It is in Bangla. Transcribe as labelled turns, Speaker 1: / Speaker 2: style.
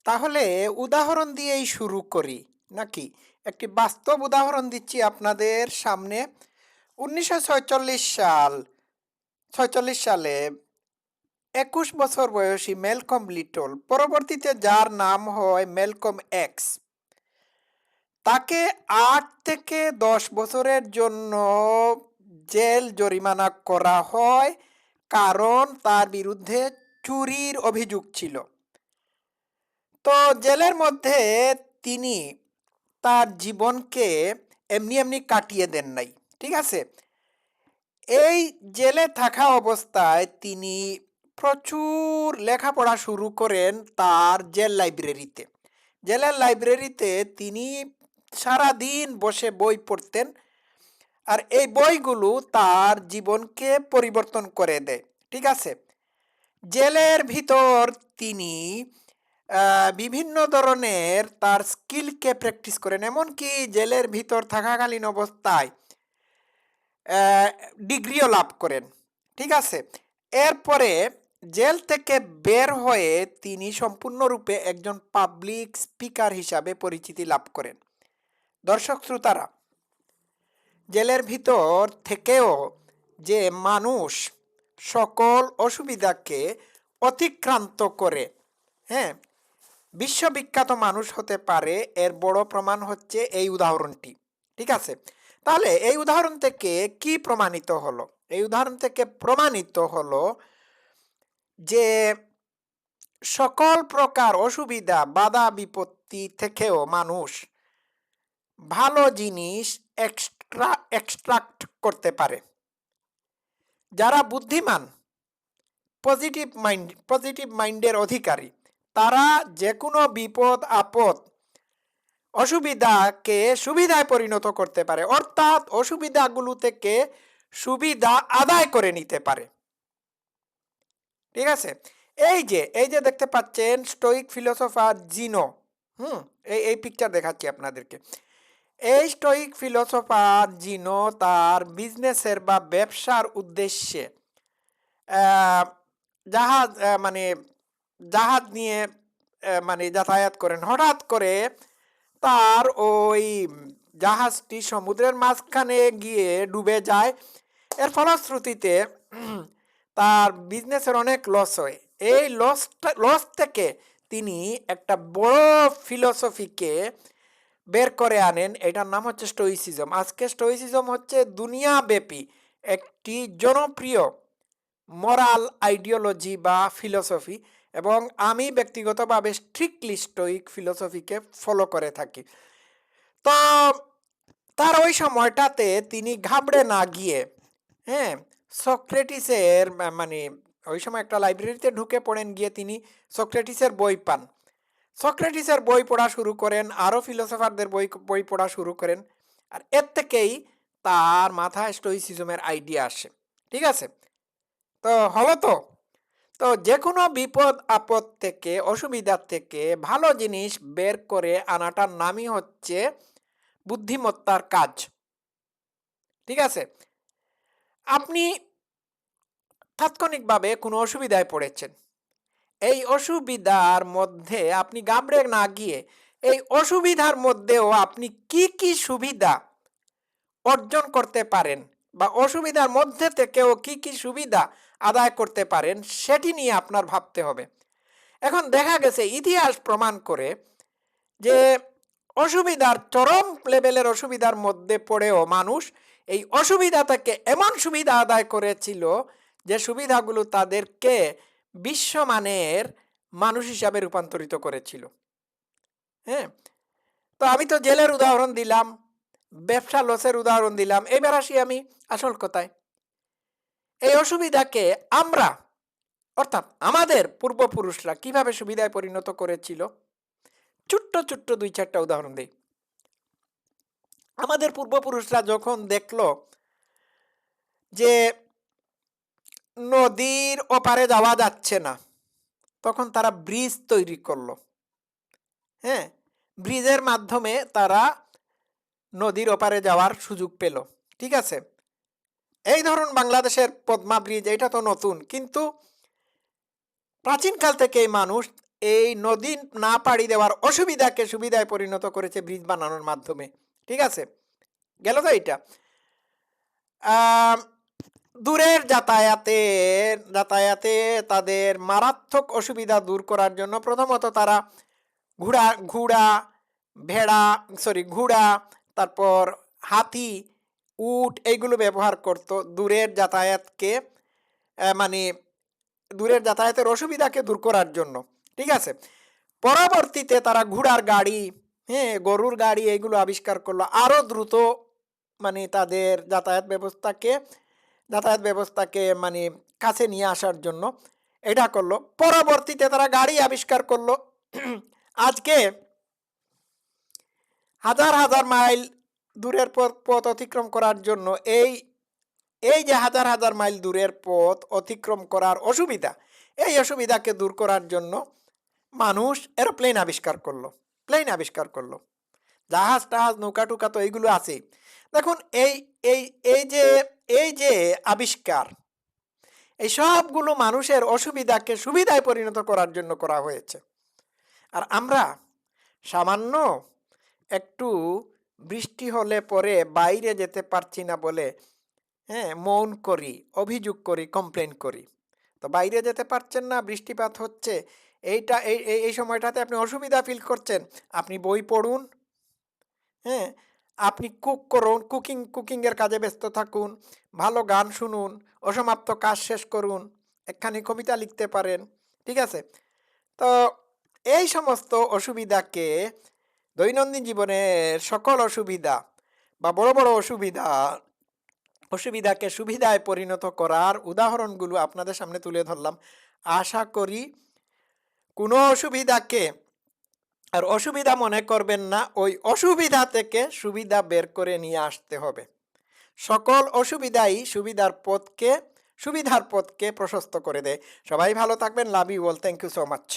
Speaker 1: তাহলে উদাহরণ দিয়েই শুরু করি নাকি? একটি বাস্তব উদাহরণ দিচ্ছি আপনাদের সামনে। ১৯৪৬ সালে ২১ বছর বয়সী ম্যালকম লিটল, পরবর্তীতে যার নাম হয় ম্যালকম এক্স, তাকে ৮ থেকে ১০ বছরের জন্য জেল জরিমানা করা হয়, কারণ তার বিরুদ্ধে চুরির অভিযোগ ছিল। তো জেলের মধ্যে তিনি তার জীবনকে এমনি এমনি কাটিয়ে দেন নাই। ঠিক আছে? এই জেলে থাকা অবস্থায় তিনি প্রচুর লেখাপড়া শুরু করেন তার জেল লাইব্রেরিতে। জেলের লাইব্রেরিতে তিনি সারাদিন বসে বই পড়তেন, আর এই বইগুলো তার জীবনকে পরিবর্তন করে দেয়। ঠিক আছে? জেলের ভিতর তিনি বিভিন্ন ধরনের তার স্কিলকে প্র্যাকটিস করেন, এমনকি জেলের ভিতর থাকাকালীন অবস্থায় ডিগ্রিও লাভ করেন। ঠিক আছে? এরপরে জেল থেকে বের হয়ে তিনি সম্পূর্ণরূপে একজন পাবলিক স্পিকার হিসাবে পরিচিতি লাভ করেন। দর্শক শ্রোতারা, জেলের ভিতর থেকেও যে মানুষ সকল অসুবিধাকে অতিক্রান্ত করে, হ্যাঁ, বিশ্ববিখ্যাত মানুষ হতে পারে, এর বড় প্রমাণ হচ্ছে এই উদাহরণটি। ঠিক আছে? তাহলে এই উদাহরণ থেকে কি প্রমাণিত হলো? এই উদাহরণ থেকে প্রমাণিত হলো যে সকল প্রকার অসুবিধা, বাধা বিপত্তি থেকেও মানুষ ভালো জিনিস এক্সট্রাক্ট করতে পারে। যারা বুদ্ধিমান, পজিটিভ মাইন্ডের অধিকারী, তারা যে কোনো বিপদ আপদ, অসুবিধাকে সুবিধায় পরিণত করতে পারে, অর্থাৎ অসুবিধাগুলো থেকে সুবিধা আদায় করে নিতে পারে। ঠিক আছে? এই যে দেখতে পাচ্ছেন স্টোইক ফিলোসোফার জিনো। এই পিকচার দেখাচ্ছি আপনাদেরকে। এই স্টোইক ফিলোসোফার জিনো তার বিজনেসের বা ব্যবসার উদ্দেশ্যে জাহাজ মানে জাহাজ নিয়ে মানে যাতায়াত করেন। হঠাৎ করে তার ওই জাহাজটি সমুদ্রের মাঝখানে গিয়ে ডুবে যায়। এর ফলশ্রুতিতে তার বিজনেসের অনেক লস হয়। এই লস থেকে তিনি একটা বড় ফিলোসফিকে বের করে আনেন, এটার নাম হচ্ছে স্টোইসিজম। আজকে স্টোইসিজম হচ্ছে দুনিয়াব্যাপী একটি জনপ্রিয় মোরাল আইডিওলজি বা ফিলোসফি, এবং আমি ব্যক্তিগতভাবে স্ট্রিক্টলি স্টোইক ফিলোসফিকে ফলো করে থাকি। তো তার ওই সময়টাতে তিনি ঘাবড়ে না গিয়ে, হ্যাঁ, সক্রেটিসের মানে ওই সময় একটা লাইব্রেরিতে ঢুকে পড়েন, গিয়ে তিনি সক্রেটিসের বই পান। সক্রেটিসের বই পড়া শুরু করেন, আরও ফিলোসফারদের বই পড়া শুরু করেন, আর এর থেকেই তার মাথায় স্টোইসিজমের আইডিয়া আসে। ঠিক আছে? তো হলো তো। তো যে কোনো বিপদ আপদ থেকে, অসুবিধার থেকে ভালো জিনিস বের করে আনাটার নামই হচ্ছে বুদ্ধিমত্তার কাজ। ঠিক আছে? আপনি তাৎক্ষণিকভাবে কোনো অসুবিধায় পড়েছেন, এই অসুবিধার মধ্যে আপনি ঘাবড়ে না গিয়ে এই অসুবিধার মধ্যেও আপনি কি কি সুবিধা অর্জন করতে পারেন, বা অসুবিধার মধ্যে থেকেও কি কি সুবিধা আদায় করতে পারেন, সেটি নিয়ে আপনার ভাবতে হবে। এখন দেখা গেছে, ইতিহাস প্রমাণ করে যে অসুবিধার, চরম লেভেলের অসুবিধার মধ্যে পড়েও মানুষ এই অসুবিধা থেকে এমন সুবিধা আদায় করেছিল যে সুবিধাগুলো তাদেরকে বিশ্বমানের মানুষ হিসাবে রূপান্তরিত করেছিল। হ্যাঁ, তো আমি তো জেলের উদাহরণ দিলাম, ব্যবসা লসের উদাহরণ দিলাম, এবার আসি আমি আসল কথায়। এই অসুবিধাকে আমরা, অর্থাৎ আমাদের পূর্বপুরুষরা কিভাবে সুবিধায় পরিণত করেছিল, ছোট্ট ছোট্ট ২-৪টা উদাহরণ দিই। আমাদের পূর্বপুরুষরা যখন দেখলো যে নদীর ওপারে যাওয়া যাচ্ছে না, তখন তারা ব্রিজ তৈরি করলো। হ্যাঁ, ব্রিজের মাধ্যমে তারা নদীর ওপারে যাওয়ার সুযোগ পেল। ঠিক আছে? এই ধরুন বাংলাদেশের পদ্মা ব্রিজ, এটা তো নতুন, কিন্তু প্রাচীনকাল থেকেই মানুষ এই নদী না পাড়ি দেওয়ার অসুবিধাকে সুবিধায় পরিণত করেছে ব্রিজ বানানোর মাধ্যমে। ঠিক আছে, গেল তো এইটা। দূরের যাতায়াতে তাদের মারাত্মক অসুবিধা দূর করার জন্য প্রথমত তারা ঘোড়া, তারপর হাতি, উট এইগুলো ব্যবহার করত দূরের যাতায়াতকে, মানে দূরের যাতায়াতের অসুবিধাকে দূর করার জন্য। ঠিক আছে, পরবর্তীতে তারা ঘোড়ার গাড়ি, হ্যাঁ, গরুর গাড়ি এইগুলো আবিষ্কার করলো আরো দ্রুত, মানে তাদের যাতায়াত ব্যবস্থাকে মানে কাছে নিয়ে আসার জন্য এটা করলো। পরবর্তীতে তারা গাড়ি আবিষ্কার করলো। আজকে হাজার হাজার মাইল দূরের পথ অতিক্রম করার জন্য এই যে হাজার হাজার মাইল দূরের পথ অতিক্রম করার অসুবিধা, এই অসুবিধাকে দূর করার জন্য মানুষ এরোপ্লেন আবিষ্কার করলো। জাহাজ টাহাজ নৌকা টুকা তো এইগুলো আছে। দেখুন এই এই এই যে আবিষ্কার, এই সবগুলো মানুষের অসুবিধাকে সুবিধায় পরিণত করার জন্য করা হয়েছে। আর আমরা সামান্য একটু বৃষ্টি হলে পরে বাইরে যেতে পারছি না বলে, হ্যাঁ, মৌন করি, অভিযোগ করি, কমপ্লেন করি। তো বাইরে যেতে পারছেন না, বৃষ্টিপাত হচ্ছে, এই সময়টাতে আপনি অসুবিধা ফিল করছেন, আপনি বই পড়ুন, হ্যাঁ, আপনি কুকিংয়ের কাজে ব্যস্ত থাকুন, ভালো গান শুনুন, অসমাপ্ত কাজ শেষ করুন, একখানি কবিতা লিখতে পারেন। ঠিক আছে, তো এই সমস্ত অসুবিধাকে, দৈনন্দিন জীবনের সকল অসুবিধা বা বড় বড় অসুবিধাকে সুবিধায় পরিণত করার উদাহরণগুলো আপনাদের সামনে তুলে ধরলাম। আশা করি কোনো অসুবিধাকে আর অসুবিধা মনে করবেন না, ওই অসুবিধা থেকে সুবিধা বের করে নিয়ে আসতে হবে। সকল অসুবিধাই সুবিধার পথকে প্রশস্ত করে দেয়। সবাই ভালো থাকবেন। Love you all. Thank you so much.